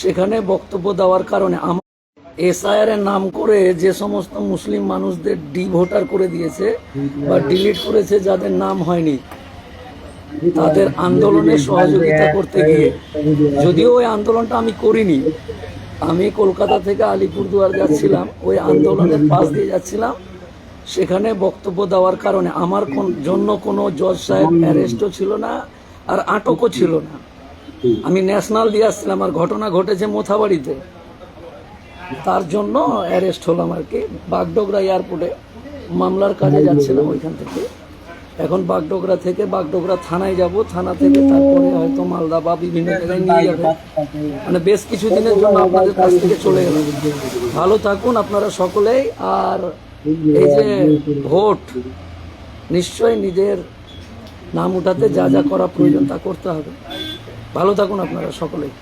সেখানে বক্তব্য দেওয়ার কারণে আমার এসআইআর এর নাম করে যে সমস্ত মুসলিম মানুষদের ভোটার করে দিয়েছে বা ডিলিট করেছে, যাদের নাম হয়নি, তাদের আন্দোলনে সহযোগিতা করতে গিয়ে, যদিও ওই আন্দোলনটা আমি করিনি, আমি কলকাতা থেকে আলিপুরদুয়ার যাচ্ছিলাম, ওই আন্দোলনের পাশ দিয়ে যাচ্ছিলাম, সেখানে বক্তব্য দেওয়ার কারণে আমার জন্য কোনো জজ সাহেব অ্যারেস্টও ছিল না আর আটকও ছিল না। আমি ন্যাশনাল দিয়ে আসছিলাম, আর ঘটনা ঘটেছে মোথাবাড়িতে, তার জন্য অ্যারেস্ট হলাম আর কি। বাগডোগরা এয়ারপোর্টে মামলার কাজে যাচ্ছিলাম ওইখান থেকে। এখন বাগডোগরা থানায় যাব, থানা থেকে তারপরে হয়তো মালদা বা বিভিন্ন জায়গায় নিয়ে যাবে। মানে বেশ কিছু দিনের জন্য আপনাদের কাছ থেকে চলে গেলাম। ভালো থাকুন আপনারা সকলেই। আর এই যে ভোট, নিশ্চয়ই নিজের নাম উঠাতে যা যা করা প্রয়োজন তা করতে হবে। ভালো থাকুন আপনারা সকলেই।